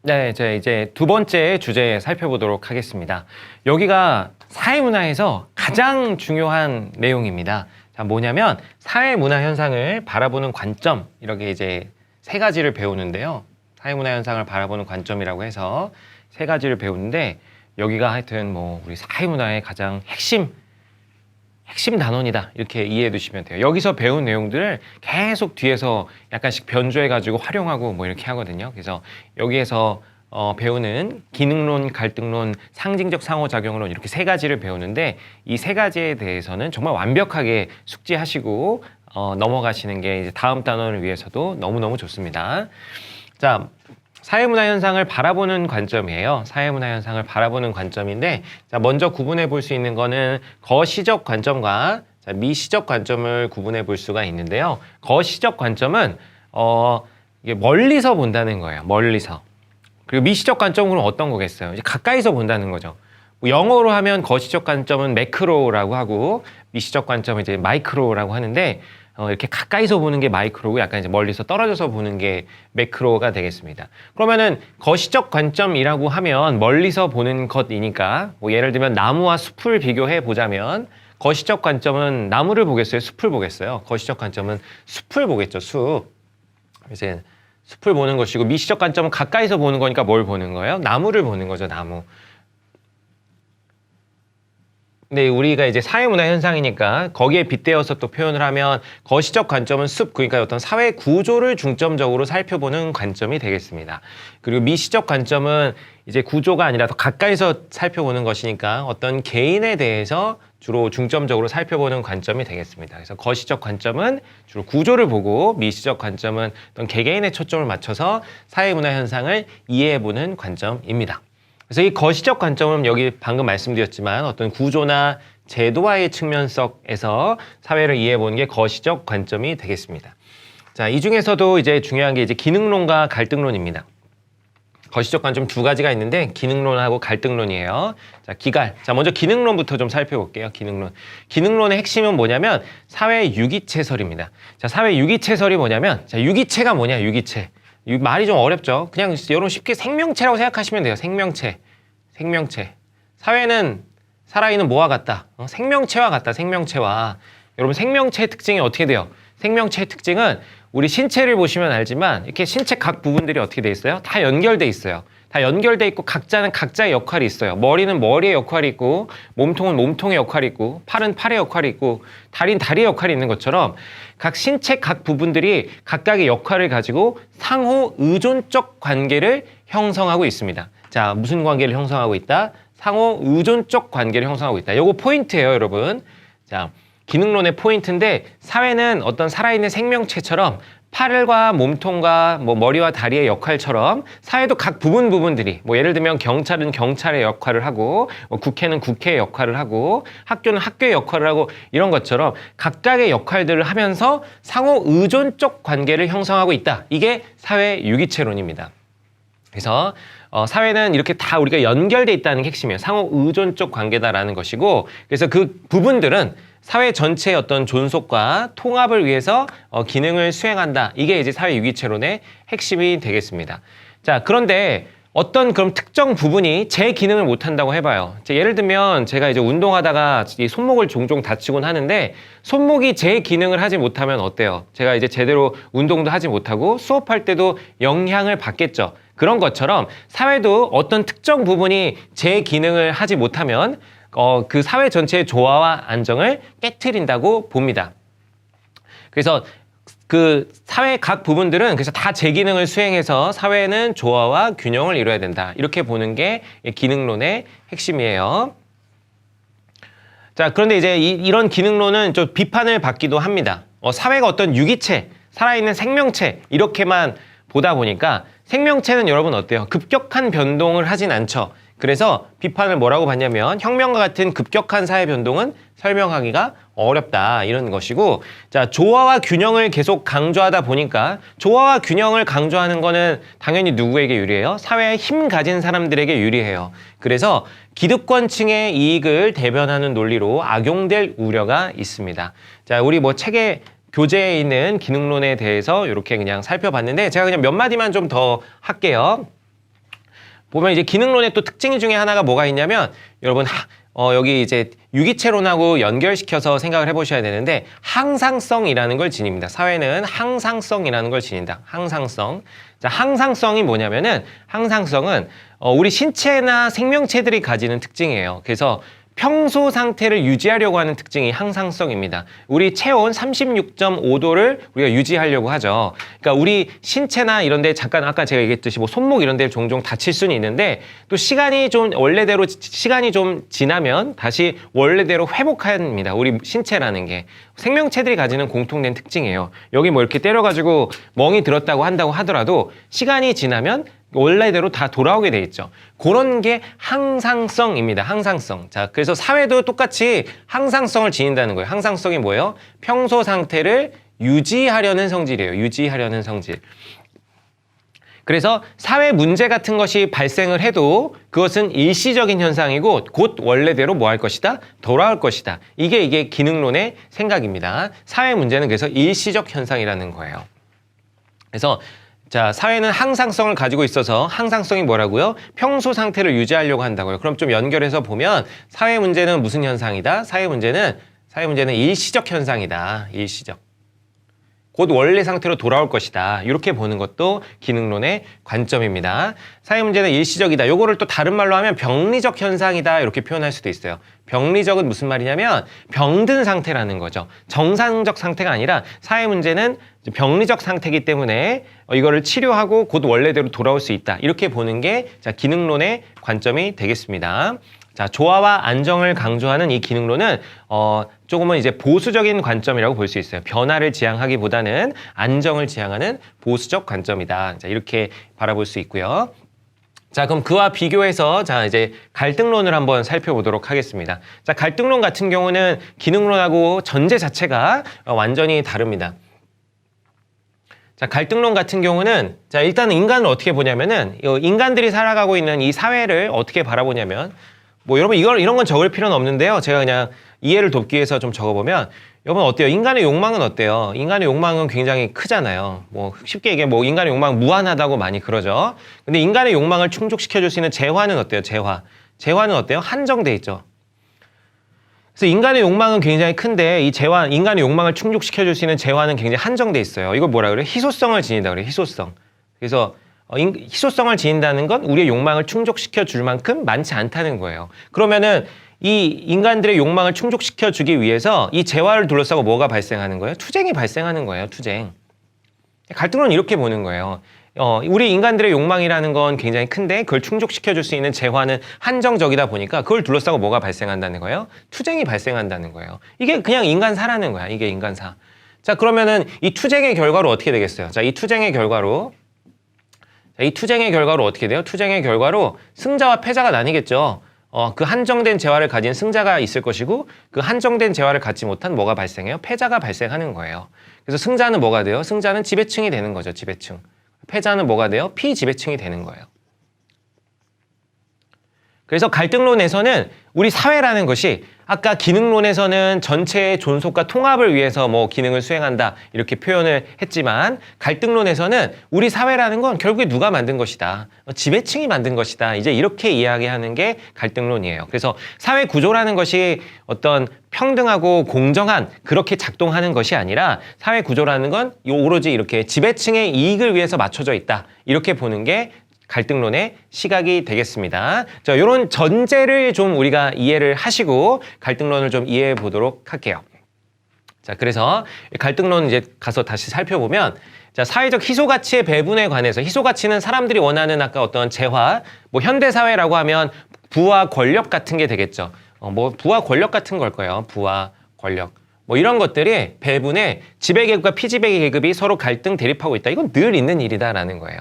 네, 이제 두 번째 주제 살펴보도록 하겠습니다. 여기가 사회문화에서 가장 중요한 내용입니다. 자, 뭐냐면 사회문화 현상을 바라보는 관점, 이렇게 이제 세 가지를 배우는데요. 사회문화 현상을 바라보는 관점이라고 해서 세 가지를 배우는데, 여기가 하여튼 뭐 우리 사회문화의 가장 핵심 단원이다, 이렇게 이해해 두시면 돼요. 여기서 배운 내용들을 계속 뒤에서 약간씩 변조해 가지고 활용하고 뭐 이렇게 하거든요. 그래서 여기에서 배우는 기능론, 갈등론, 상징적 상호작용론, 이렇게 세 가지를 배우는데, 이 세 가지에 대해서는 정말 완벽하게 숙지하시고 넘어가시는 게 이제 다음 단원을 위해서도 너무너무 좋습니다. 자, 사회문화 현상을 바라보는 관점이에요. 사회문화 현상을 바라보는 관점인데, 자, 먼저 구분해 볼 수 있는 거는 거시적 관점과 미시적 관점을 구분해 볼 수가 있는데요. 거시적 관점은 이게 멀리서 본다는 거예요. 멀리서. 그리고 미시적 관점은 어떤 거겠어요? 이제 가까이서 본다는 거죠. 뭐 영어로 하면 거시적 관점은 매크로라고 하고, 미시적 관점은 이제 마이크로라고 하는데, 이렇게 가까이서 보는 게 마이크로고, 약간 이제 멀리서 떨어져서 보는 게 매크로가 되겠습니다. 그러면은 거시적 관점이라고 하면 멀리서 보는 것이니까, 뭐 예를 들면 나무와 숲을 비교해 보자면, 거시적 관점은 나무를 보겠어요? 숲을 보겠어요? 거시적 관점은 숲을 보겠죠. 숲. 이제 숲을 보는 것이고, 미시적 관점은 가까이서 보는 거니까 뭘 보는 거예요? 나무를 보는 거죠. 나무. 근데 우리가 이제 사회문화 현상이니까 거기에 빗대어서 또 표현을 하면, 거시적 관점은 숲, 그러니까 어떤 사회 구조를 중점적으로 살펴보는 관점이 되겠습니다. 그리고 미시적 관점은 이제 구조가 아니라 더 가까이서 살펴보는 것이니까 어떤 개인에 대해서 주로 중점적으로 살펴보는 관점이 되겠습니다. 그래서 거시적 관점은 주로 구조를 보고, 미시적 관점은 어떤 개개인의 초점을 맞춰서 사회문화 현상을 이해해보는 관점입니다. 그래서 이 거시적 관점은 여기 방금 말씀드렸지만 어떤 구조나 제도화의 측면에서 사회를 이해해보는 게 거시적 관점이 되겠습니다. 자, 이 중에서도 이제 중요한 게 이제 기능론과 갈등론입니다. 거시적 관점 두 가지가 있는데, 기능론하고 갈등론이에요. 자, 기갈. 자, 먼저 기능론부터 좀 살펴볼게요. 기능론. 기능론의 핵심은 뭐냐면 사회 유기체설입니다. 자, 사회 유기체설이 뭐냐면, 자, 유기체가 뭐냐, 유기체. 말이 좀 어렵죠. 그냥 여러분 쉽게 생명체라고 생각하시면 돼요. 생명체. 사회는 살아있는 뭐와 같다? 생명체와 같다. 생명체와. 여러분 생명체의 특징이 어떻게 돼요? 생명체의 특징은 우리 신체를 보시면 알지만, 이렇게 신체 각 부분들이 어떻게 돼 있어요? 다 연결돼 있어요. 다 연결돼 있고 각자는 각자의 역할이 있어요. 머리는 머리의 역할이 있고, 몸통은 몸통의 역할이 있고, 팔은 팔의 역할이 있고, 다리는 다리의 역할이 있는 것처럼 각 신체 각 부분들이 각각의 역할을 가지고 상호 의존적 관계를 형성하고 있습니다. 자, 무슨 관계를 형성하고 있다? 상호 의존적 관계를 형성하고 있다. 요거 포인트예요, 여러분. 자, 기능론의 포인트인데, 사회는 어떤 살아있는 생명체처럼 팔과 몸통과 뭐 머리와 다리의 역할처럼 사회도 각 부분들이, 뭐 예를 들면 경찰은 경찰의 역할을 하고, 뭐 국회는 국회의 역할을 하고, 학교는 학교의 역할을 하고, 이런 것처럼 각각의 역할들을 하면서 상호 의존적 관계를 형성하고 있다. 이게 사회 유기체론입니다. 그래서 사회는 이렇게 다 우리가 연결돼 있다는 게 핵심이에요. 상호 의존적 관계다라는 것이고, 그래서 그 부분들은 사회 전체의 어떤 존속과 통합을 위해서 기능을 수행한다. 이게 이제 사회 유기체론의 핵심이 되겠습니다. 자, 그런데 어떤 그럼 특정 부분이 제 기능을 못한다고 해봐요. 예를 들면 제가 이제 운동하다가 이 손목을 종종 다치곤 하는데, 손목이 제 기능을 하지 못하면 어때요? 제가 이제 제대로 운동도 하지 못하고 수업할 때도 영향을 받겠죠. 그런 것처럼 사회도 어떤 특정 부분이 제 기능을 하지 못하면 그 사회 전체의 조화와 안정을 깨트린다고 봅니다. 그래서 그 사회 각 부분들은 그래서 다 제 기능을 수행해서 사회는 조화와 균형을 이뤄야 된다. 이렇게 보는 게 기능론의 핵심이에요. 자, 그런데 이제 이런 기능론은 좀 비판을 받기도 합니다. 사회가 어떤 유기체, 살아있는 생명체 이렇게만 보다 보니까, 생명체는 여러분 어때요? 급격한 변동을 하진 않죠. 그래서 비판을 뭐라고 받냐면, 혁명과 같은 급격한 사회 변동은 설명하기가 어렵다, 이런 것이고, 자, 조화와 균형을 계속 강조하다 보니까, 조화와 균형을 강조하는 거는 당연히 누구에게 유리해요? 사회에 힘 가진 사람들에게 유리해요. 그래서 기득권층의 이익을 대변하는 논리로 악용될 우려가 있습니다. 자, 우리 뭐 책에 교재에 있는 기능론에 대해서 이렇게 그냥 살펴봤는데, 제가 그냥 몇 마디만 좀 더 할게요. 보면 이제 기능론의 또 특징 중에 하나가 뭐가 있냐면 여러분 여기 이제 유기체론하고 연결시켜서 생각을 해보셔야 되는데 항상성이라는 걸 지닙니다. 사회는 항상성이라는 걸 지닌다. 항상성. 자, 항상성이 뭐냐면은 항상성은 우리 신체나 생명체들이 가지는 특징이에요. 그래서 평소 상태를 유지하려고 하는 특징이 항상성입니다. 우리 체온 36.5도를 우리가 유지하려고 하죠. 그러니까 우리 신체나 이런 데 잠깐 아까 제가 얘기했듯이 뭐 손목 이런 데 종종 다칠 수는 있는데 또 시간이 좀 지나면 다시 원래대로 회복합니다. 우리 신체라는 게. 생명체들이 가지는 공통된 특징이에요. 여기 뭐 이렇게 때려가지고 멍이 들었다고 한다고 하더라도 시간이 지나면 원래대로 다 돌아오게 돼 있죠. 그런 게 항상성입니다. 항상성. 자, 그래서 사회도 똑같이 항상성을 지닌다는 거예요. 항상성이 뭐예요? 평소 상태를 유지하려는 성질이에요. 유지하려는 성질. 그래서 사회 문제 같은 것이 발생을 해도 그것은 일시적인 현상이고 곧 원래대로 뭐 할 것이다? 돌아올 것이다. 이게 기능론의 생각입니다. 사회 문제는 그래서 일시적 현상이라는 거예요. 그래서 자, 사회는 항상성을 가지고 있어서 항상성이 뭐라고요? 평소 상태를 유지하려고 한다고요. 그럼 좀 연결해서 보면 사회 문제는 무슨 현상이다? 사회 문제는 일시적 현상이다. 일시적. 곧 원래 상태로 돌아올 것이다. 이렇게 보는 것도 기능론의 관점입니다. 사회 문제는 일시적이다. 요거를 또 다른 말로 하면 병리적 현상이다. 이렇게 표현할 수도 있어요. 병리적은 무슨 말이냐면 병든 상태라는 거죠. 정상적 상태가 아니라 사회 문제는 병리적 상태이기 때문에 이거를 치료하고 곧 원래대로 돌아올 수 있다. 이렇게 보는 게 자, 기능론의 관점이 되겠습니다. 자, 조화와 안정을 강조하는 이 기능론은 조금은 이제 보수적인 관점이라고 볼 수 있어요. 변화를 지향하기보다는 안정을 지향하는 보수적 관점이다. 자, 이렇게 바라볼 수 있고요. 자, 그럼 그와 비교해서 자, 이제 갈등론을 한번 살펴보도록 하겠습니다. 자, 갈등론 같은 경우는 기능론하고 전제 자체가 완전히 다릅니다. 자, 갈등론 같은 경우는 자, 일단 인간을 어떻게 보냐면은 인간들이 살아가고 있는 이 사회를 어떻게 바라보냐면 뭐 여러분 이런 건 적을 필요는 없는데요. 제가 그냥 이해를 돕기 위해서 좀 적어보면 여러분 어때요? 인간의 욕망은 어때요? 인간의 욕망은 굉장히 크잖아요. 뭐 쉽게 얘기해 뭐 인간의 욕망 무한하다고 많이 그러죠. 근데 인간의 욕망을 충족시켜줄 수 있는 재화는 어때요? 재화는 어때요? 한정돼 있죠. 그래서 인간의 욕망은 굉장히 큰데 이 인간의 욕망을 충족시켜줄 수 있는 재화는 굉장히 한정돼 있어요. 이걸 뭐라 그래요? 희소성을 지닌다 그래요. 희소성. 그래서 희소성을 지닌다는 건 우리의 욕망을 충족시켜 줄 만큼 많지 않다는 거예요. 그러면은 이 인간들의 욕망을 충족시켜 주기 위해서 이 재화를 둘러싸고 뭐가 발생하는 거예요? 투쟁이 발생하는 거예요. 투쟁. 갈등론은 이렇게 보는 거예요. 우리 인간들의 욕망이라는 건 굉장히 큰데 그걸 충족시켜 줄 수 있는 재화는 한정적이다 보니까 그걸 둘러싸고 뭐가 발생한다는 거예요? 투쟁이 발생한다는 거예요. 이게 그냥 인간사라는 거야. 이게 인간사. 자, 그러면은 이 투쟁의 결과로 어떻게 되겠어요? 자, 이 투쟁의 결과로 어떻게 돼요? 투쟁의 결과로 승자와 패자가 나뉘겠죠. 그 한정된 재화를 가진 승자가 있을 것이고 그 한정된 재화를 갖지 못한 뭐가 발생해요? 패자가 발생하는 거예요. 그래서 승자는 뭐가 돼요? 승자는 지배층이 되는 거죠. 지배층. 패자는 뭐가 돼요? 피지배층이 되는 거예요. 그래서 갈등론에서는 우리 사회라는 것이 아까 기능론에서는 전체의 존속과 통합을 위해서 뭐 기능을 수행한다 이렇게 표현을 했지만 갈등론에서는 우리 사회라는 건 결국에 누가 만든 것이다. 지배층이 만든 것이다. 이제 이렇게 이야기하는 게 갈등론이에요. 그래서 사회 구조라는 것이 어떤 평등하고 공정한 그렇게 작동하는 것이 아니라 사회 구조라는 건 오로지 이렇게 지배층의 이익을 위해서 맞춰져 있다. 이렇게 보는 게 갈등론의 시각이 되겠습니다. 자, 이런 전제를 좀 우리가 이해를 하시고 갈등론을 좀 이해해 보도록 할게요. 자, 그래서 갈등론 이제 가서 다시 살펴보면 자, 사회적 희소가치의 배분에 관해서 희소가치는 사람들이 원하는 아까 어떤 재화, 뭐 현대사회라고 하면 부와 권력 같은 게 되겠죠. 뭐 부와 권력 같은 걸 거예요. 부와 권력. 뭐 이런 것들이 배분에 지배계급과 피지배계급이 서로 갈등 대립하고 있다. 이건 늘 있는 일이다라는 거예요.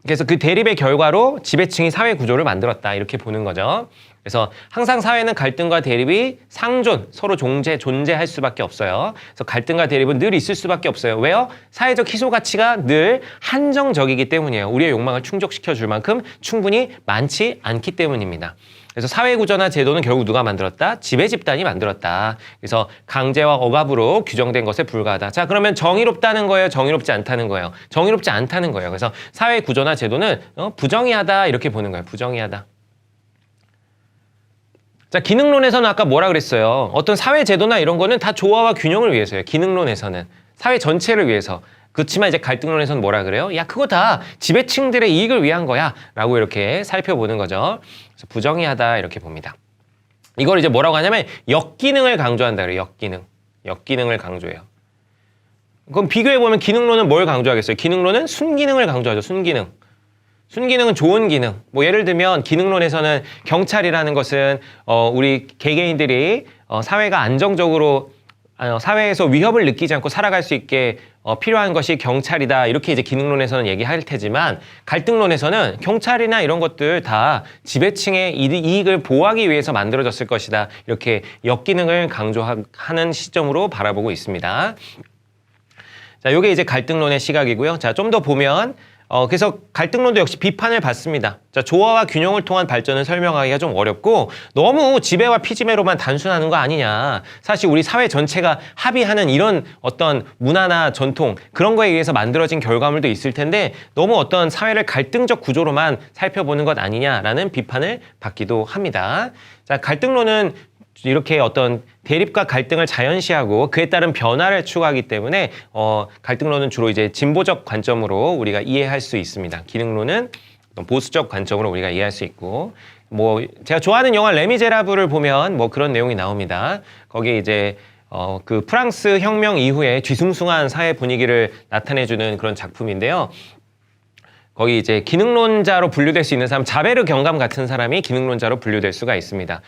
그래서 그 대립의 결과로 지배층이 사회 구조를 만들었다. 이렇게 보는 거죠. 그래서 항상 사회는 갈등과 대립이 상존, 서로 존재할 수밖에 없어요. 그래서 갈등과 대립은 늘 있을 수밖에 없어요. 왜요? 사회적 희소 가치가 늘 한정적이기 때문이에요. 우리의 욕망을 충족시켜 줄 만큼 충분히 많지 않기 때문입니다. 그래서 사회구조나 제도는 결국 누가 만들었다? 지배집단이 만들었다. 그래서 강제와 억압으로 규정된 것에 불과하다. 자, 그러면 정의롭다는 거예요? 정의롭지 않다는 거예요? 정의롭지 않다는 거예요. 그래서 사회구조나 제도는 부정의하다 이렇게 보는 거예요. 부정의하다. 자, 기능론에서는 아까 뭐라 그랬어요? 어떤 사회제도나 이런 거는 다 조화와 균형을 위해서예요. 기능론에서는. 사회 전체를 위해서. 그렇지만 이제 갈등론에서는 뭐라 그래요? 야, 그거 다 지배층들의 이익을 위한 거야 라고 이렇게 살펴보는 거죠. 그래서 부정의하다 이렇게 봅니다. 이걸 이제 뭐라고 하냐면 역기능을 강조한다 그래요. 역기능. 역기능을 강조해요. 그럼 비교해보면 기능론은 뭘 강조하겠어요? 기능론은 순기능을 강조하죠. 순기능. 순기능은 좋은 기능. 뭐 예를 들면 기능론에서는 경찰이라는 것은 우리 개개인들이 사회가 안정적으로 사회에서 위협을 느끼지 않고 살아갈 수 있게 필요한 것이 경찰이다. 이렇게 이제 기능론에서는 얘기할 테지만 갈등론에서는 경찰이나 이런 것들 다 지배층의 이익을 보호하기 위해서 만들어졌을 것이다. 이렇게 역기능을 강조하는 시점으로 바라보고 있습니다. 자, 요게 이제 갈등론의 시각이고요. 자, 좀 더 보면 그래서 갈등론도 역시 비판을 받습니다. 자, 조화와 균형을 통한 발전을 설명하기가 좀 어렵고 너무 지배와 피지배로만 단순하는 거 아니냐. 사실 우리 사회 전체가 합의하는 이런 어떤 문화나 전통 그런 거에 의해서 만들어진 결과물도 있을 텐데 너무 어떤 사회를 갈등적 구조로만 살펴보는 것 아니냐라는 비판을 받기도 합니다. 자, 갈등론은 이렇게 어떤 대립과 갈등을 자연시하고 그에 따른 변화를 추구하기 때문에 갈등론은 주로 이제 진보적 관점으로 우리가 이해할 수 있습니다. 기능론은 보수적 관점으로 우리가 이해할 수 있고 뭐 제가 좋아하는 영화 레미제라블을 보면 뭐 그런 내용이 나옵니다. 거기에 이제 그 프랑스 혁명 이후에 뒤숭숭한 사회 분위기를 나타내주는 그런 작품인데요. 거기 이제 기능론자로 분류될 수 있는 사람, 자베르 경감 같은 사람이 기능론자로 분류될 수가 있습니다.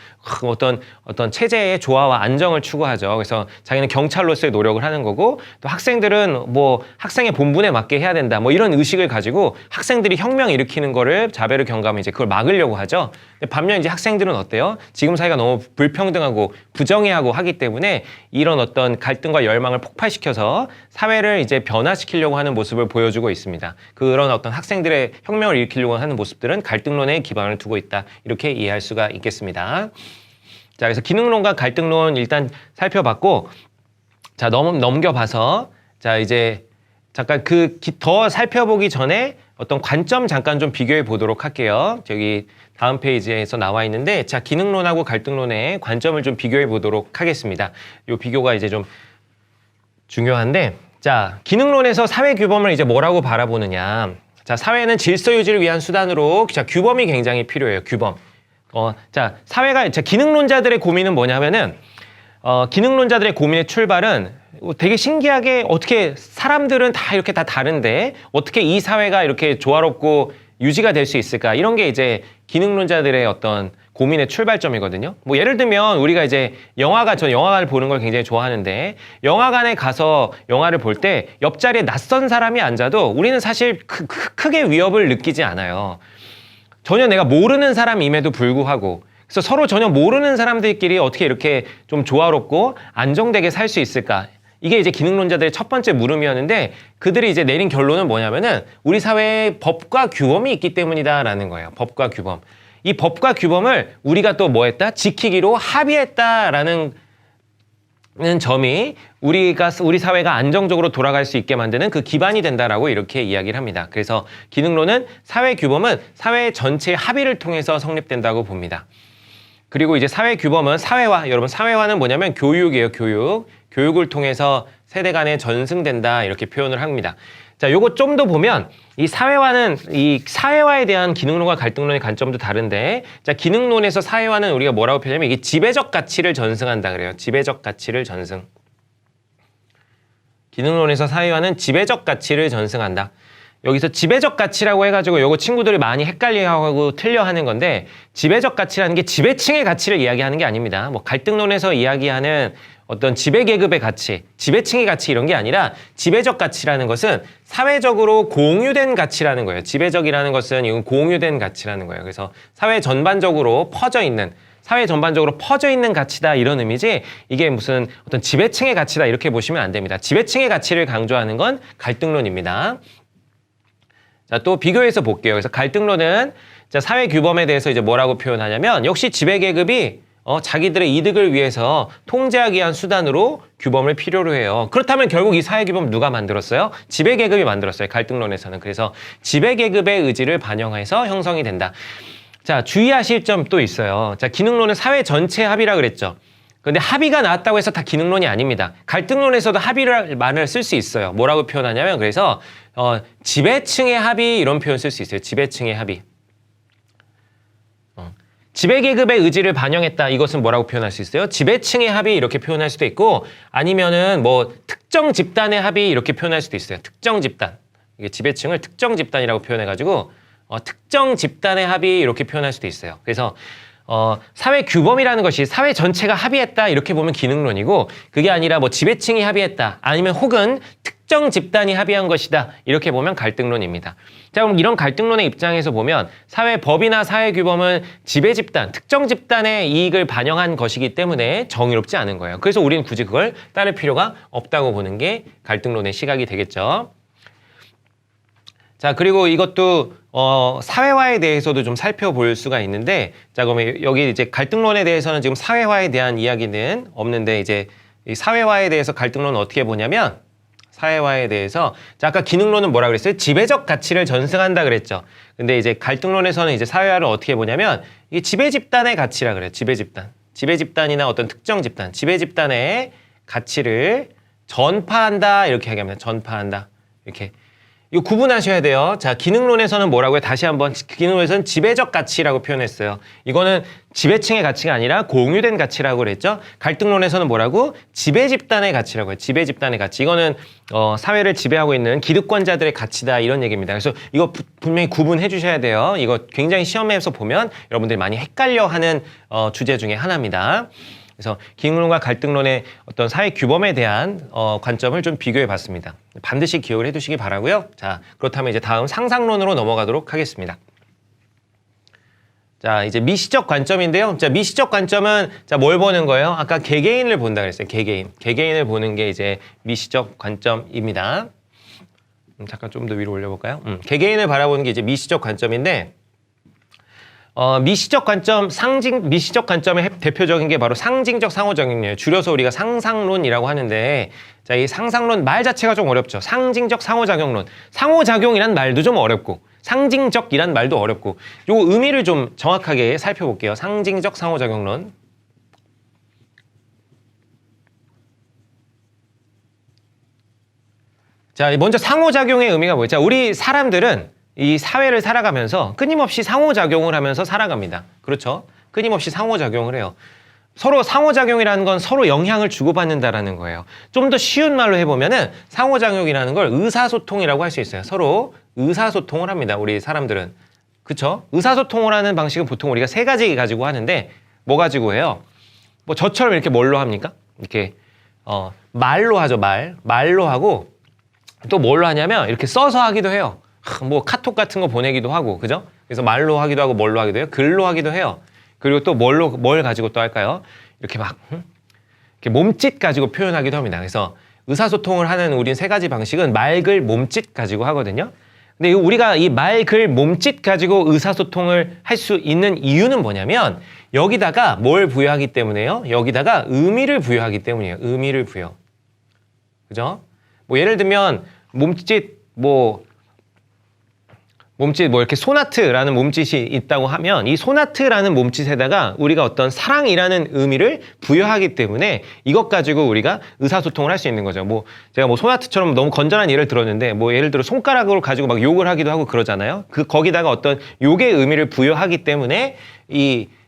어떤 체제의 조화와 안정을 추구하죠. 그래서 자기는 경찰로서의 노력을 하는 거고, 또 학생들은 뭐 학생의 본분에 맞게 해야 된다. 뭐 이런 의식을 가지고 학생들이 혁명 일으키는 거를 자베르 경감은 이제 그걸 막으려고 하죠. 근데 반면 이제 학생들은 어때요? 지금 사회가 너무 불평등하고 부정의하고 하기 때문에 이런 어떤 갈등과 열망을 폭발시켜서 사회를 이제 변화시키려고 하는 모습을 보여주고 있습니다. 그런 어떤 학생들의 혁명을 일으키려고 하는 모습들은 갈등론에 기반을 두고 있다. 이렇게 이해할 수가 있겠습니다. 자, 그래서 기능론과 갈등론 일단 살펴봤고, 자, 넘겨봐서, 자, 이제 잠깐 더 살펴보기 전에 어떤 관점 잠깐 좀 비교해 보도록 할게요. 저기 다음 페이지에서 나와 있는데, 자, 기능론하고 갈등론의 관점을 좀 비교해 보도록 하겠습니다. 이 비교가 이제 좀 중요한데, 자, 기능론에서 사회 규범을 이제 뭐라고 바라보느냐. 자, 사회는 질서 유지를 위한 수단으로, 자, 규범이 굉장히 필요해요. 규범. 자, 기능론자들의 고민은 뭐냐면은, 기능론자들의 고민의 출발은 되게 신기하게 어떻게 사람들은 다 이렇게 다 다른데 어떻게 이 사회가 이렇게 조화롭고 유지가 될 수 있을까? 이런 게 이제 기능론자들의 어떤 고민의 출발점이거든요. 뭐 예를 들면 우리가 이제 전 영화관을 보는 걸 굉장히 좋아하는데 영화관에 가서 영화를 볼 때 옆자리에 낯선 사람이 앉아도 우리는 사실 크게 위협을 느끼지 않아요. 전혀 내가 모르는 사람임에도 불구하고 그래서 서로 전혀 모르는 사람들끼리 어떻게 이렇게 좀 조화롭고 안정되게 살 수 있을까? 이게 이제 기능론자들의 첫 번째 물음이었는데 그들이 이제 내린 결론은 뭐냐면은 우리 사회에 법과 규범이 있기 때문이다라는 거예요. 법과 규범. 이 법과 규범을 우리가 또 뭐 했다? 지키기로 합의했다라는 점이 우리 사회가 안정적으로 돌아갈 수 있게 만드는 그 기반이 된다라고 이렇게 이야기를 합니다. 그래서 기능론은 사회 규범은 사회 전체의 합의를 통해서 성립된다고 봅니다. 그리고 이제 사회 규범은 사회화, 여러분 사회화는 뭐냐면 교육이에요. 교육을 통해서 세대 간에 전승된다 이렇게 표현을 합니다. 자, 요거 좀 더 보면 이 사회화에 대한 기능론과 갈등론의 관점도 다른데, 자, 기능론에서 사회화는 우리가 뭐라고 표현하면 이게 지배적 가치를 전승한다 그래요. 지배적 가치를 전승. 기능론에서 사회화는 지배적 가치를 전승한다. 여기서 지배적 가치라고 해가지고 요거 친구들이 많이 헷갈려하고 틀려하는 건데, 지배적 가치라는 게 지배층의 가치를 이야기하는 게 아닙니다. 뭐 갈등론에서 이야기하는 어떤 지배계급의 가치, 지배층의 가치 이런 게 아니라 지배적 가치라는 것은 사회적으로 공유된 가치라는 거예요. 지배적이라는 것은 이건 공유된 가치라는 거예요. 그래서 사회 전반적으로 퍼져 있는 가치다 이런 의미지 이게 무슨 어떤 지배층의 가치다 이렇게 보시면 안 됩니다. 지배층의 가치를 강조하는 건 갈등론입니다. 자, 또 비교해서 볼게요. 그래서 갈등론은 자, 사회 규범에 대해서 이제 뭐라고 표현하냐면 역시 지배계급이 자기들의 이득을 위해서 통제하기 위한 수단으로 규범을 필요로 해요. 그렇다면 결국 이 사회규범 누가 만들었어요? 지배계급이 만들었어요. 갈등론에서는. 그래서 지배계급의 의지를 반영해서 형성이 된다. 자, 주의하실 점 또 있어요. 자, 기능론은 사회 전체 합의라 그랬죠. 근데 합의가 나왔다고 해서 다 기능론이 아닙니다. 갈등론에서도 합의를 쓸 수 있어요. 뭐라고 표현하냐면 그래서 지배층의 합의 이런 표현 쓸 수 있어요. 지배층의 합의. 지배계급의 의지를 반영했다. 이것은 뭐라고 표현할 수 있어요? 지배층의 합의 이렇게 표현할 수도 있고 아니면은 뭐 특정 집단의 합의 이렇게 표현할 수도 있어요. 특정 집단. 이게 지배층을 특정 집단이라고 표현해가지고 특정 집단의 합의 이렇게 표현할 수도 있어요. 그래서 사회 규범이라는 것이 사회 전체가 합의했다 이렇게 보면 기능론이고 그게 아니라 뭐 지배층이 합의했다 아니면 혹은 특정 집단이 합의한 것이다 이렇게 보면 갈등론입니다. 자, 그럼 이런 갈등론의 입장에서 보면 사회 법이나 사회 규범은 지배 집단, 특정 집단의 이익을 반영한 것이기 때문에 정의롭지 않은 거예요. 그래서 우리는 굳이 그걸 따를 필요가 없다고 보는 게 갈등론의 시각이 되겠죠. 자, 그리고 이것도 사회화에 대해서도 좀 살펴볼 수가 있는데 자, 그러면 여기 이제 갈등론에 대해서는 지금 사회화에 대한 이야기는 없는데 이제 이 사회화에 대해서 갈등론은 어떻게 보냐면 사회화에 대해서 자, 아까 기능론은 뭐라 그랬어요? 지배적 가치를 전승한다 그랬죠. 근데 이제 갈등론에서는 이제 사회화를 어떻게 보냐면 이게 지배 집단의 가치라 그래요. 지배 집단. 지배 집단이나 어떤 특정 집단, 지배 집단의 가치를 전파한다 이렇게 얘기합니다. 전파한다. 이렇게 이거 구분하셔야 돼요. 자, 기능론에서는 뭐라고요? 다시 한번 기능론에서는 지배적 가치라고 표현했어요. 이거는 지배층의 가치가 아니라 공유된 가치라고 그랬죠. 갈등론에서는 뭐라고? 지배 집단의 가치라고 해요. 지배 집단의 가치. 이거는 사회를 지배하고 있는 기득권자들의 가치다 이런 얘기입니다. 그래서 이거 분명히 구분해 주셔야 돼요. 이거 굉장히 시험에서 보면 여러분들이 많이 헷갈려하는 주제 중에 하나입니다. 그래서 기능론과 갈등론의 어떤 사회 규범에 대한 관점을 좀 비교해 봤습니다. 반드시 기억을 해 두시기 바라고요. 자, 그렇다면 이제 다음 상상론으로 넘어가도록 하겠습니다. 자, 이제 미시적 관점인데요. 자, 미시적 관점은 자, 뭘 보는 거예요? 아까 개개인을 본다 그랬어요. 개개인. 개개인을 보는 게 이제 미시적 관점입니다. 잠깐 좀 더 위로 올려볼까요? 개개인을 바라보는 게 이제 미시적 관점인데 미시적 관점, 미시적 관점의 대표적인 게 바로 상징적 상호작용이에요. 줄여서 우리가 상상론이라고 하는데, 자, 이 상상론 말 자체가 좀 어렵죠. 상징적 상호작용론. 상호작용이란 말도 좀 어렵고, 상징적이란 말도 어렵고, 요 의미를 좀 정확하게 살펴볼게요. 상징적 상호작용론. 자, 먼저 상호작용의 의미가 뭐죠? 자, 우리 사람들은 이 사회를 살아가면서 끊임없이 상호작용을 하면서 살아갑니다. 그렇죠? 끊임없이 상호작용을 해요. 서로 상호작용이라는 건 서로 영향을 주고받는다라는 거예요. 좀 더 쉬운 말로 해보면은 상호작용이라는 걸 의사소통이라고 할 수 있어요. 서로 의사소통을 합니다. 우리 사람들은. 그렇죠? 의사소통을 하는 방식은 보통 우리가 세 가지 가지고 하는데 뭐 가지고 해요? 뭐 저처럼 이렇게 뭘로 합니까? 이렇게 말로 하죠. 말로 하고 또 뭘로 하냐면 이렇게 써서 하기도 해요. 뭐 카톡 같은 거 보내기도 하고, 그죠? 그래서 말로 하기도 하고 뭘로 하기도 해요? 글로 하기도 해요. 그리고 또 뭘 가지고 또 할까요? 이렇게 막 이렇게 몸짓 가지고 표현하기도 합니다. 그래서 의사소통을 하는 우린 세 가지 방식은 말, 글, 몸짓 가지고 하거든요. 근데 우리가 이 말, 글, 몸짓 가지고 의사소통을 할 수 있는 이유는 뭐냐면 여기다가 뭘 부여하기 때문에요? 여기다가 의미를 부여하기 때문이에요. 의미를 부여. 그죠? 뭐 예를 들면 몸짓 뭐 이렇게 소나트라는 몸짓이 있다고 하면 이 소나트라는 몸짓에다가 우리가 어떤 사랑이라는 의미를 부여하기 때문에 이것 가지고 우리가 의사소통을 할 수 있는 거죠. 뭐 제가 뭐 소나트처럼 너무 건전한 예를 들었는데 뭐 예를 들어 손가락으로 가지고 막 욕을 하기도 하고 그러잖아요. 거기다가 어떤 욕의 의미를 부여하기 때문에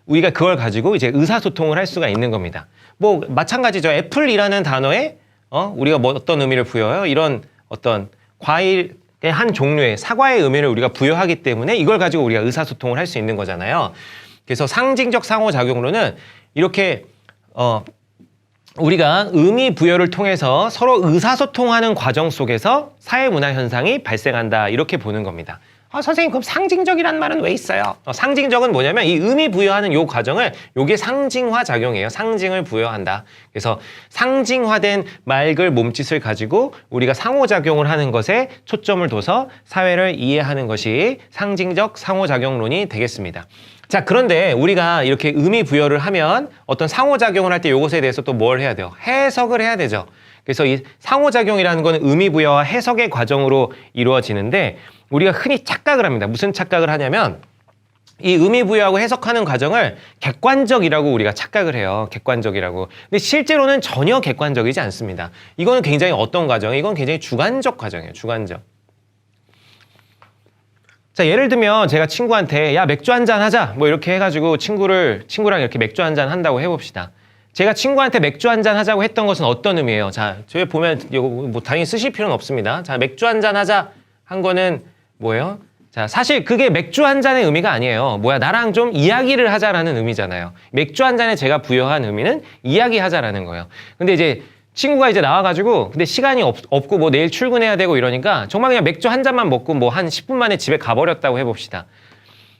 우리가 그걸 가지고 이제 의사소통을 할 수가 있는 겁니다. 뭐 마찬가지죠. 애플이라는 단어에 우리가 뭐 어떤 의미를 부여해요? 이런 어떤 과일 한 종류의 사과의 의미를 우리가 부여하기 때문에 이걸 가지고 우리가 의사소통을 할 수 있는 거잖아요. 그래서 상징적 상호작용으로는 이렇게 우리가 의미 부여를 통해서 서로 의사소통하는 과정 속에서 사회문화 현상이 발생한다 이렇게 보는 겁니다. 선생님 그럼 상징적이란 말은 왜 있어요? 상징적은 뭐냐면 이 의미 부여하는 요 과정을 요게 상징화 작용이에요. 상징을 부여한다. 그래서 상징화된 말글 몸짓을 가지고 우리가 상호작용을 하는 것에 초점을 둬서 사회를 이해하는 것이 상징적 상호작용론이 되겠습니다. 자, 그런데 우리가 이렇게 의미 부여를 하면 어떤 상호작용을 할 때 이것에 대해서 또 뭘 해야 돼요? 해석을 해야 되죠. 그래서 이 상호작용이라는 건 의미 부여와 해석의 과정으로 이루어지는데 우리가 흔히 착각을 합니다. 무슨 착각을 하냐면 이 의미 부여하고 해석하는 과정을 객관적이라고 우리가 착각을 해요. 객관적이라고. 근데 실제로는 전혀 객관적이지 않습니다. 이거는 굉장히 어떤 과정이에요? 이건 굉장히 주관적 과정이에요. 주관적. 자, 예를 들면 제가 친구한테 야 맥주 한잔 하자 뭐 이렇게 해가지고 친구랑 이렇게 맥주 한잔 한다고 해봅시다. 제가 친구한테 맥주 한잔 하자고 했던 것은 어떤 의미예요? 자, 저기 보면 이거 뭐 당연히 쓰실 필요는 없습니다. 자, 맥주 한잔 하자 한 거는 뭐예요? 자, 사실 그게 맥주 한 잔의 의미가 아니에요. 뭐야, 나랑 좀 이야기를 하자라는 의미잖아요. 맥주 한 잔에 제가 부여한 의미는 이야기하자라는 거예요. 근데 이제 친구가 이제 나와가지고 근데 시간이 없고 뭐 내일 출근해야 되고 이러니까 정말 그냥 맥주 한 잔만 먹고 뭐 한 10분 만에 집에 가버렸다고 해봅시다.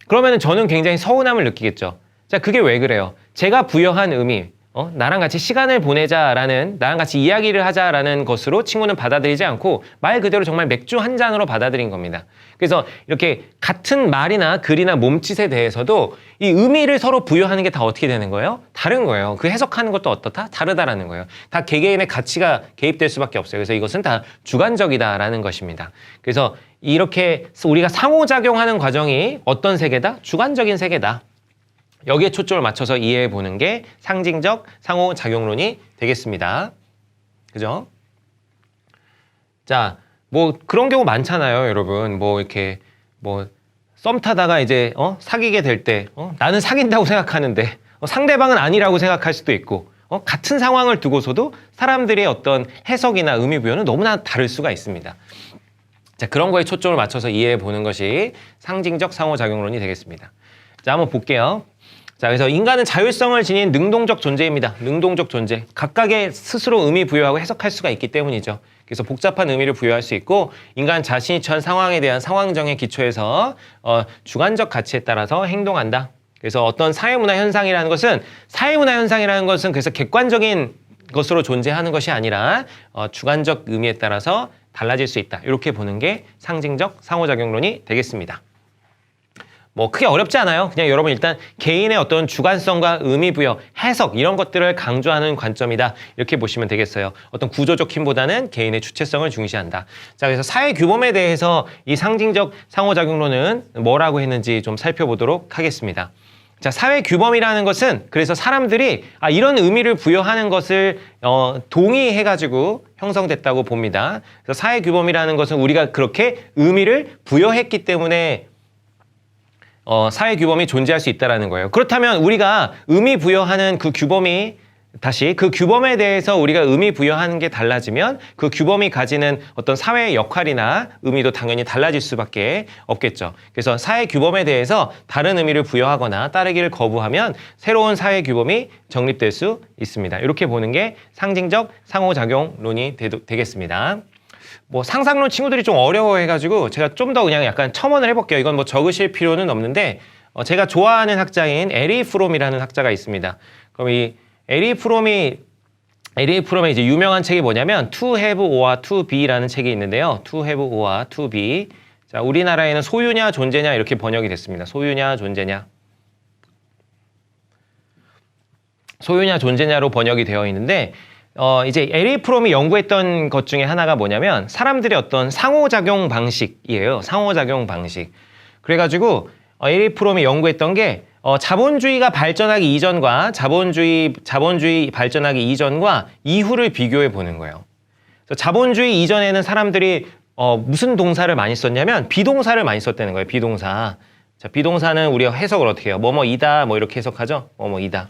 그러면은 저는 굉장히 서운함을 느끼겠죠. 자, 그게 왜 그래요? 제가 부여한 의미, 나랑 같이 시간을 보내자라는, 나랑 같이 이야기를 하자라는 것으로 친구는 받아들이지 않고 말 그대로 정말 맥주 한 잔으로 받아들인 겁니다. 그래서 이렇게 같은 말이나 글이나 몸짓에 대해서도 이 의미를 서로 부여하는 게 다 어떻게 되는 거예요? 다른 거예요. 그 해석하는 것도 어떻다? 다르다라는 거예요. 다 개개인의 가치가 개입될 수밖에 없어요. 그래서 이것은 다 주관적이다라는 것입니다. 그래서 이렇게 우리가 상호작용하는 과정이 어떤 세계다? 주관적인 세계다. 여기에 초점을 맞춰서 이해해 보는 게 상징적 상호작용론이 되겠습니다. 그죠? 자, 뭐 그런 경우 많잖아요, 여러분. 뭐 이렇게 뭐 썸 타다가 이제 사귀게 될 때 나는 사귄다고 생각하는데 상대방은 아니라고 생각할 수도 있고 같은 상황을 두고서도 사람들의 어떤 해석이나 의미 부여는 너무나 다를 수가 있습니다. 자, 그런 거에 초점을 맞춰서 이해해 보는 것이 상징적 상호작용론이 되겠습니다. 자, 한번 볼게요. 자, 그래서 인간은 자율성을 지닌 능동적 존재입니다. 능동적 존재. 각각의 스스로 의미 부여하고 해석할 수가 있기 때문이죠. 그래서 복잡한 의미를 부여할 수 있고 인간 자신이 처한 상황에 대한 상황정의 기초에서 주관적 가치에 따라서 행동한다. 그래서 어떤 사회문화 현상이라는 것은 그래서 객관적인 것으로 존재하는 것이 아니라 주관적 의미에 따라서 달라질 수 있다. 이렇게 보는 게 상징적 상호작용론이 되겠습니다. 뭐 크게 어렵지 않아요. 그냥 여러분 일단 개인의 어떤 주관성과 의미 부여, 해석 이런 것들을 강조하는 관점이다. 이렇게 보시면 되겠어요. 어떤 구조적 힘보다는 개인의 주체성을 중시한다. 자, 그래서 사회 규범에 대해서 이 상징적 상호작용론은 뭐라고 했는지 좀 살펴보도록 하겠습니다. 자, 사회 규범이라는 것은 그래서 사람들이 이런 의미를 부여하는 것을 동의해가지고 형성됐다고 봅니다. 그래서 사회 규범이라는 것은 우리가 그렇게 의미를 부여했기 때문에 사회 규범이 존재할 수 있다는 거예요. 그렇다면 우리가 의미 부여하는 그 규범에 대해서 우리가 의미 부여하는 게 달라지면 그 규범이 가지는 어떤 사회의 역할이나 의미도 당연히 달라질 수밖에 없겠죠. 그래서 사회 규범에 대해서 다른 의미를 부여하거나 따르기를 거부하면 새로운 사회 규범이 정립될 수 있습니다. 이렇게 보는 게 상징적 상호작용론이 되겠습니다. 뭐 상상론 친구들이 좀 어려워해가지고 제가 좀 더 그냥 약간 첨언을 해볼게요. 이건 뭐 적으실 필요는 없는데 제가 좋아하는 학자인 에리 프롬이라는 학자가 있습니다. 그럼 이 에리 프롬의 이제 유명한 책이 뭐냐면 To Have or To Be라는 책이 있는데요. To Have or To Be. 자, 우리나라에는 소유냐 존재냐 이렇게 번역이 됐습니다. 소유냐 존재냐. 소유냐 존재냐로 번역이 되어 있는데 이제 에리 프롬이 연구했던 것 중에 하나가 뭐냐면 사람들의 어떤 상호작용 방식이에요. 상호작용 방식. 그래가지고 에리 프롬이 연구했던 게 자본주의가 발전하기 이전과 자본주의 발전하기 이전과 이후를 비교해 보는 거예요. 그래서 자본주의 이전에는 사람들이 무슨 동사를 많이 썼냐면 비동사를 많이 썼다는 거예요. 비동사. 자, 비동사는 우리가 해석을 어떻게 해요? 뭐뭐이다 뭐 이렇게 해석하죠. 뭐뭐이다.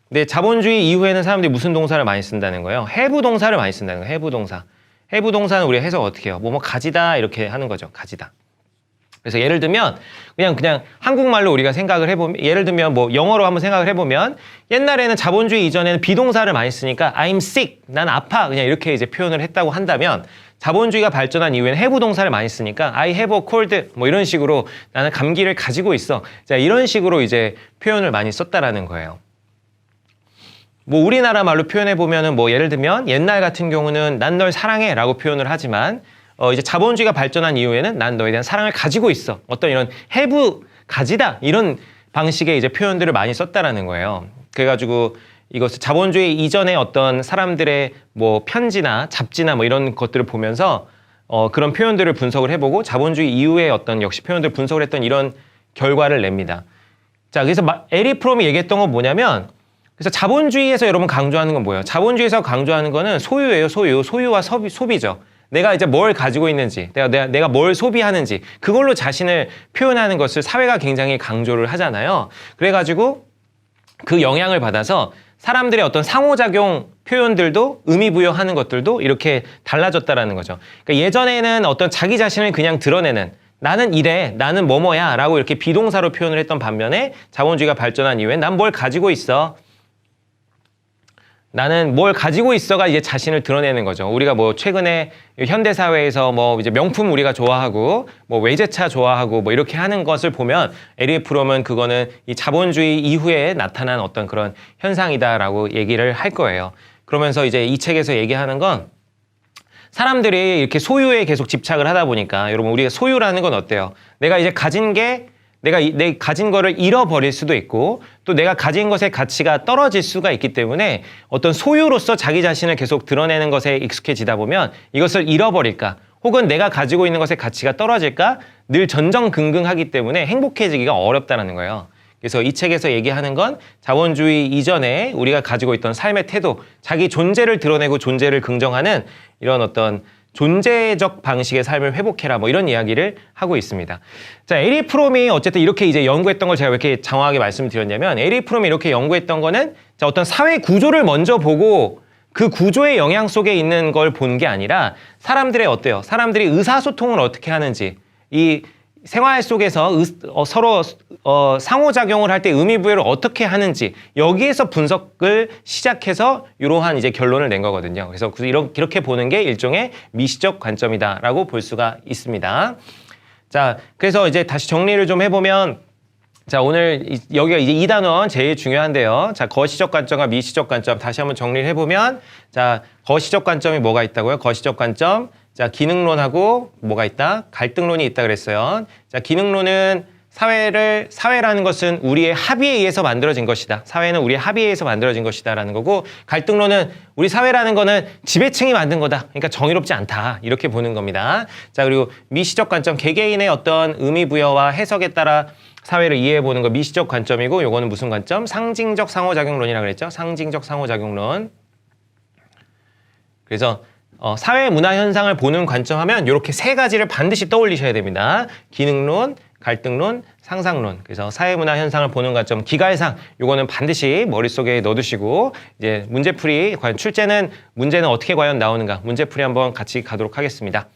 근데 자본주의 이후에는 사람들이 무슨 동사를 많이 쓴다는 거예요? 해부 동사를 많이 쓴다는 거예요. 해부 동사. 해부 동사는 우리가 해석 어떻게 해요? 뭐뭐 가지다 이렇게 하는 거죠. 가지다. 그래서 예를 들면 그냥 한국말로 우리가 생각을 해보면 예를 들면 뭐 영어로 한번 생각을 해보면 옛날에는 자본주의 이전에는 비동사를 많이 쓰니까 I'm sick, 난 아파 그냥 이렇게 이제 표현을 했다고 한다면 자본주의가 발전한 이후에는 have 동사를 많이 쓰니까 I have a cold 뭐 이런 식으로 나는 감기를 가지고 있어. 자, 이런 식으로 이제 표현을 많이 썼다라는 거예요. 뭐 우리나라 말로 표현해 보면은 뭐 예를 들면 옛날 같은 경우는 난 널 사랑해라고 표현을 하지만 이제 자본주의가 발전한 이후에는 난 너에 대한 사랑을 가지고 있어. 어떤 이런 have 가지다 이런 방식의 이제 표현들을 많이 썼다라는 거예요. 그래가지고 이것을 자본주의 이전의 어떤 사람들의 뭐 편지나 잡지나 뭐 이런 것들을 보면서 그런 표현들을 분석을 해보고 자본주의 이후의 어떤 역시 표현들을 분석을 했던 이런 결과를 냅니다. 자, 그래서 에릭 프롬이 얘기했던 건 뭐냐면 그래서 자본주의에서 여러분 강조하는 건 뭐예요? 자본주의에서 강조하는 거는 소유예요, 소유. 소유와 소비죠. 내가 이제 뭘 가지고 있는지, 내가 뭘 소비하는지 그걸로 자신을 표현하는 것을 사회가 굉장히 강조를 하잖아요. 그래가지고 그 영향을 받아서 사람들의 어떤 상호작용 표현들도 의미 부여하는 것들도 이렇게 달라졌다라는 거죠. 그러니까 예전에는 어떤 자기 자신을 그냥 드러내는 나는 이래, 나는 뭐뭐야 라고 이렇게 비동사로 표현을 했던 반면에 자본주의가 발전한 이후에 난 뭘 가지고 있어. 나는 뭘 가지고 있어가 이제 자신을 드러내는 거죠. 우리가 뭐 최근에 현대사회에서 뭐 이제 명품 우리가 좋아하고 뭐 외제차 좋아하고 뭐 이렇게 하는 것을 보면 에릭 프롬은 그거는 이 자본주의 이후에 나타난 어떤 그런 현상이다라고 얘기를 할 거예요. 그러면서 이제 이 책에서 얘기하는 건 사람들이 이렇게 소유에 계속 집착을 하다 보니까 여러분 우리가 소유라는 건 어때요? 내가 이제 가진 게 내가 가진 거를 잃어버릴 수도 있고 또 내가 가진 것의 가치가 떨어질 수가 있기 때문에 어떤 소유로서 자기 자신을 계속 드러내는 것에 익숙해지다 보면 이것을 잃어버릴까 혹은 내가 가지고 있는 것의 가치가 떨어질까 늘 전전긍긍하기 때문에 행복해지기가 어렵다는 거예요. 그래서 이 책에서 얘기하는 건 자본주의 이전에 우리가 가지고 있던 삶의 태도, 자기 존재를 드러내고 존재를 긍정하는 이런 어떤 존재적 방식의 삶을 회복해라 뭐 이런 이야기를 하고 있습니다. 자, 에릭 프롬이 어쨌든 이렇게 이제 연구했던 걸 제가 왜 이렇게 장황하게 말씀드렸냐면 에릭 프롬이 이렇게 연구했던 거는 자, 어떤 사회 구조를 먼저 보고 그 구조의 영향 속에 있는 걸 본 게 아니라 사람들의 어때요? 사람들이 의사소통을 어떻게 하는지 이 생활 속에서 서로 상호작용을 할 때 의미 부여를 어떻게 하는지 여기에서 분석을 시작해서 이러한 이제 결론을 낸 거거든요. 그래서 이렇게 보는 게 일종의 미시적 관점이다라고 볼 수가 있습니다. 자, 그래서 이제 다시 정리를 좀 해보면 자, 오늘 여기가 이제 2단원 제일 중요한데요. 자, 거시적 관점과 미시적 관점 다시 한번 정리를 해보면 자, 거시적 관점이 뭐가 있다고요? 거시적 관점. 자, 기능론하고 뭐가 있다? 갈등론이 있다 그랬어요. 자, 기능론은 사회라는 것은 우리의 합의에 의해서 만들어진 것이다. 사회는 우리의 합의에 의해서 만들어진 것이다라는 거고 갈등론은 우리 사회라는 거는 지배층이 만든 거다. 그러니까 정의롭지 않다. 이렇게 보는 겁니다. 자, 그리고 미시적 관점, 개개인의 어떤 의미 부여와 해석에 따라 사회를 이해해 보는 거 미시적 관점이고 요거는 무슨 관점? 상징적 상호작용론이라고 그랬죠. 상징적 상호작용론. 그래서 사회 문화 현상을 보는 관점 하면 이렇게 세 가지를 반드시 떠올리셔야 됩니다. 기능론, 갈등론, 상상론. 그래서 사회 문화 현상을 보는 관점, 기갈상 요거는 반드시 머릿속에 넣어두시고 이제 문제풀이 과연 문제는 어떻게 과연 나오는가 문제풀이 한번 같이 가도록 하겠습니다.